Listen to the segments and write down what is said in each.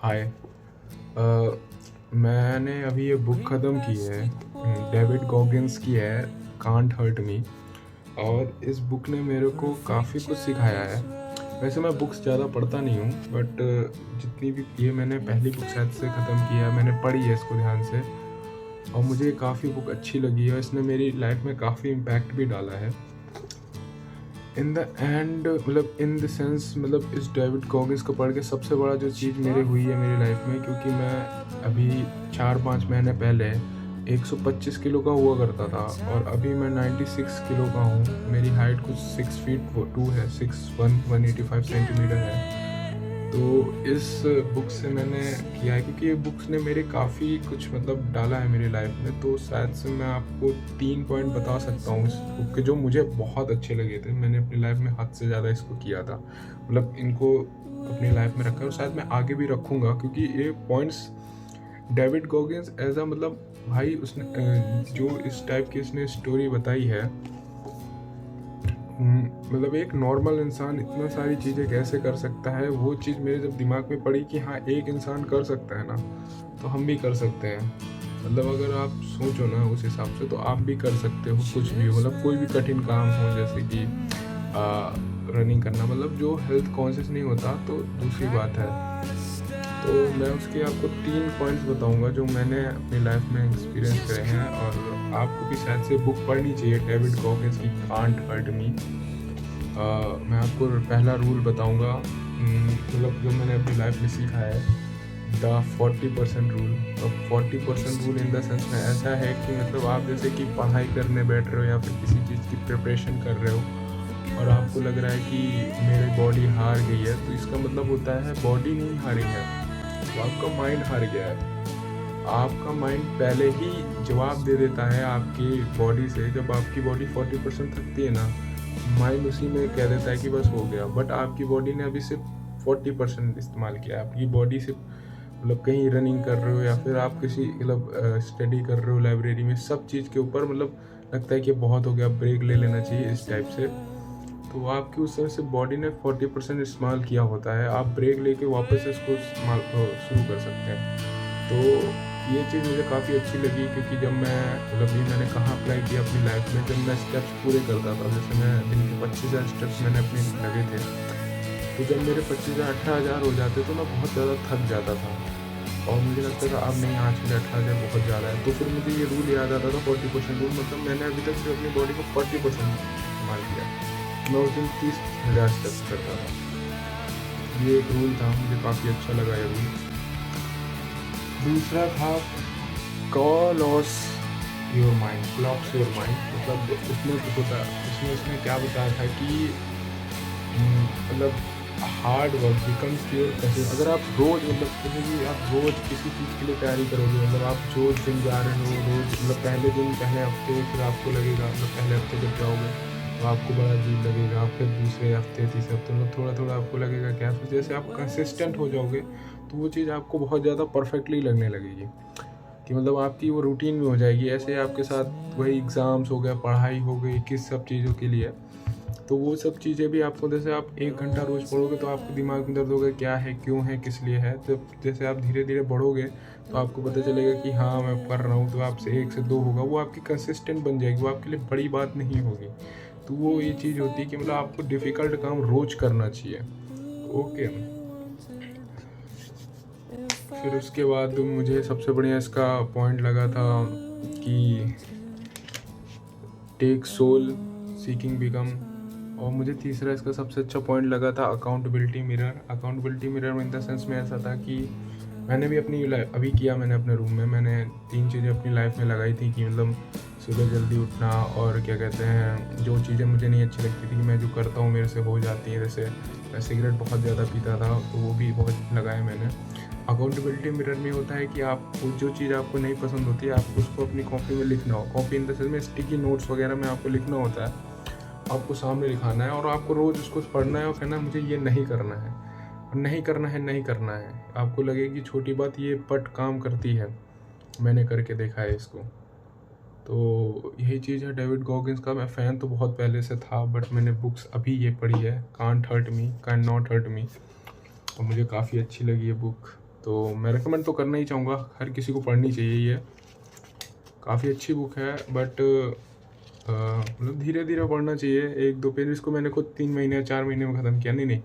हाय। मैंने अभी ये बुक ख़त्म की है। डेविड गॉगिन्स की है, कांट हर्ट मी। और इस बुक ने मेरे को काफ़ी कुछ सिखाया है। वैसे मैं बुक्स ज़्यादा पढ़ता नहीं हूँ, बट जितनी भी ये मैंने पहली बुक शायद से ख़त्म की है, मैंने पढ़ी है इसको ध्यान से और मुझे काफ़ी बुक अच्छी लगी है। इसने मेरी लाइफ में काफ़ी इम्पैक्ट भी डाला है। इन द एंड मतलब इन द सेंस मतलब इस डेविड गॉगिन्स को पढ़ के सबसे बड़ा जो चीज़ मेरे हुई है मेरी लाइफ में, क्योंकि मैं अभी 4-5 महीने पहले 125 किलो का हुआ करता था और अभी मैं 96 किलो का हूँ। मेरी हाइट कुछ 6 फीट 2 है, 6'1", 185 सेंटीमीटर है। तो इस बुक से मैंने किया है, क्योंकि ये बुक्स ने मेरे काफ़ी कुछ मतलब डाला है मेरी लाइफ में। तो शायद से मैं आपको 3 पॉइंट बता सकता हूँ इस बुक के, जो मुझे बहुत अच्छे लगे थे। मैंने अपनी लाइफ में हद से ज़्यादा इसको किया था, मतलब इनको अपनी लाइफ में रखा और शायद मैं आगे भी रखूँगा, क्योंकि ये points David Goggins as a मतलब भाई उसने जो इस टाइप की इसने स्टोरी बताई है। मतलब एक नॉर्मल इंसान इतना सारी चीज़ें कैसे कर सकता है, वो चीज़ मेरे जब दिमाग में पड़ी कि हाँ एक इंसान कर सकता है ना, तो हम भी कर सकते हैं। मतलब अगर आप सोचो ना उस हिसाब से, तो आप भी कर सकते हो कुछ भी हो। मतलब कोई भी कठिन काम हो, जैसे कि रनिंग करना, मतलब जो हेल्थ कॉन्शियस नहीं होता तो दूसरी बात है। तो मैं उसके आपको 3 पॉइंट्स बताऊंगा जो मैंने अपनी लाइफ में एक्सपीरियंस करे हैं, और आपको भी शायद से बुक पढ़नी चाहिए डेविड गॉगिन्स की, कांट हर्ट मी। मैं आपको पहला रूल बताऊंगा, मतलब जो मैंने अपनी लाइफ में सीखा है, द 40% रूल। अब 40% रूल इन द सेंस में ऐसा है कि मतलब आप जैसे कि पढ़ाई करने बैठ रहे हो या फिर किसी चीज़ की प्रिपरेशन कर रहे हो और आपको लग रहा है कि मेरी बॉडी हार गई है, तो इसका मतलब होता है बॉडी नहीं हारी है, तो आपका माइंड हार गया है। आपका माइंड पहले ही जवाब दे देता है आपकी बॉडी से। जब आपकी बॉडी 40% थकती है ना, माइंड उसी में कह देता है कि बस हो गया। बट आपकी बॉडी ने अभी सिर्फ 40% इस्तेमाल किया है। आपकी बॉडी सिर्फ मतलब कहीं रनिंग कर रहे हो या फिर आप किसी मतलब स्टडी कर रहे हो लाइब्रेरी में, सब चीज़ के ऊपर मतलब लगता है कि बहुत हो गया, ब्रेक ले लेना चाहिए इस टाइप से। तो आपकी उस तरह से बॉडी ने 40% इस्तेमाल किया होता है, आप ब्रेक लेके वापस इसको इस्तेमाल शुरू कर सकते हैं। तो ये चीज़ मुझे काफ़ी अच्छी लगी, क्योंकि जब मैं मतलब ये मैंने कहाँ अप्लाई किया अपनी लाइफ में, जब मैं स्टेप्स पूरे करता था। जैसे मैं दिन के 25,000 स्टेप्स मैंने अपने लगे थे, तो जब मेरे 25,000 18,000 हो जाते तो मैं बहुत ज़्यादा थक जाता था और मुझे लगता था अब नहीं, आज के लिए 18,000 बहुत ज़्यादा है। तो फिर मुझे ये रूल याद आता था, 40% रूल। मतलब मैंने अभी तक सिर्फ अपनी बॉडी को 40% इस्तेमाल किया। मैं उस दिन 30,000 स्टेप्स करता था। ये एक रूल था, मुझे काफ़ी अच्छा लगा ये रूल। दूसरा था call us your mind, clocks your mind. मतलब उसने क्या बताया था कि मतलब hard work becomes your passion. अगर आप रोज़ मतलब जैसे कि आप रोज़ किसी चीज़ के लिए तैयारी करोगे, मतलब आप रोज़ जिम जा रहे हो रोज़, मतलब पहले दिन पहले हफ्ते फिर आपको लगेगा, मतलब पहले हफ्ते जब जाओगे तो आपको बड़ा अजीब लगेगा, फिर दूसरे हफ्ते तीसरे हफ्ते मतलब थोड़ा थोड़ा आपको लगेगा क्या। फिर जैसे आप कंसिस्टेंट हो जाओगे तो वो चीज़ आपको बहुत ज़्यादा परफेक्टली लगने लगेगी, कि मतलब आपकी वो रूटीन में हो जाएगी। ऐसे आपके साथ वही एग्ज़ाम्स हो गया, पढ़ाई हो गई, किस सब चीज़ों के लिए, तो वो सब चीज़ें भी आपको, जैसे आप 1 घंटा रोज़ पढ़ोगे तो आपके दिमाग में दर्द होगा, क्या है, क्यों है, किस लिए है। जब जैसे आप धीरे धीरे बढ़ोगे तो आपको पता चलेगा कि हाँ मैं पढ़ रहा हूँ, तो आपसे 1 से 2 होगा, वो आपकी कंसिस्टेंट बन जाएगी, वो आपके लिए बड़ी बात नहीं होगी। तो वो ये चीज़ होती है कि मतलब आपको डिफ़िकल्ट काम रोज़ करना चाहिए। ओके। फिर उसके बाद मुझे सबसे बढ़िया इसका पॉइंट लगा था कि टेक सोल सीकिंग बिकम। और मुझे तीसरा इसका सबसे अच्छा पॉइंट लगा था accountability mirror. Accountability mirror in the sense में ऐसा था कि मैंने भी अपनी अभी किया, मैंने अपने रूम में मैंने 3 चीज़ें अपनी लाइफ में लगाई थी, कि मतलब सुबह जल्दी उठना, और क्या कहते हैं, जो चीज़ें मुझे नहीं अच्छी लगती थी कि मैं जो करता हूँ मेरे से हो जाती है। जैसे मैं सिगरेट बहुत ज़्यादा पीता था, तो वो भी बहुत लगाए मैंने। अकाउंटेबिलिटी मिरर में होता है कि आप जो चीज़ आपको नहीं पसंद होती है, आपको उसको अपनी कॉपी में लिखना हो। कॉपी इन द सेंस में स्टिकी नोट्स वगैरह में आपको लिखना होता है, आपको सामने लिखाना है और आपको रोज़ उसको पढ़ना है और कहना है मुझे ये नहीं करना है, और नहीं करना है, नहीं करना है। आपको लगेगी छोटी बात ये, बट काम करती है, मैंने करके देखा है इसको। तो यही चीज़ है डेविड गॉगिन्स का। मैं फ़ैन तो बहुत पहले से था, बट मैंने बुक्स अभी ये पढ़ी है, can't hurt me, can not hurt me, और मुझे काफ़ी अच्छी लगी ये बुक। तो मैं रिकमेंड तो करना ही चाहूँगा, हर किसी को पढ़नी चाहिए ये। काफ़ी अच्छी बुक है, बट मतलब धीरे धीरे पढ़ना चाहिए। 1-2 पेज, इसको मैंने खुद 3 महीने या 4 महीने में ख़त्म किया। नहीं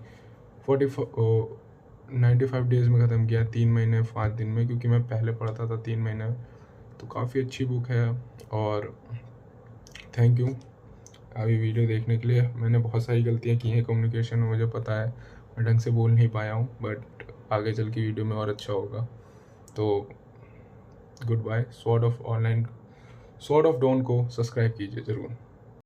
95 डेज़ में ख़त्म किया, 3 महीने 5 दिन में, क्योंकि मैं पहले पढ़ता था 3 महीने में। तो काफ़ी अच्छी बुक है। और थैंक यू अभी वीडियो देखने के लिए। मैंने बहुत सारी गलतियाँ की हैं कम्युनिकेशन में, मुझे पता है मैं ढंग से बोल नहीं पाया हूँ, बट आगे चल के वीडियो में और अच्छा होगा। तो good bye. Sword of dawn को सब्सक्राइब कीजिए ज़रूर।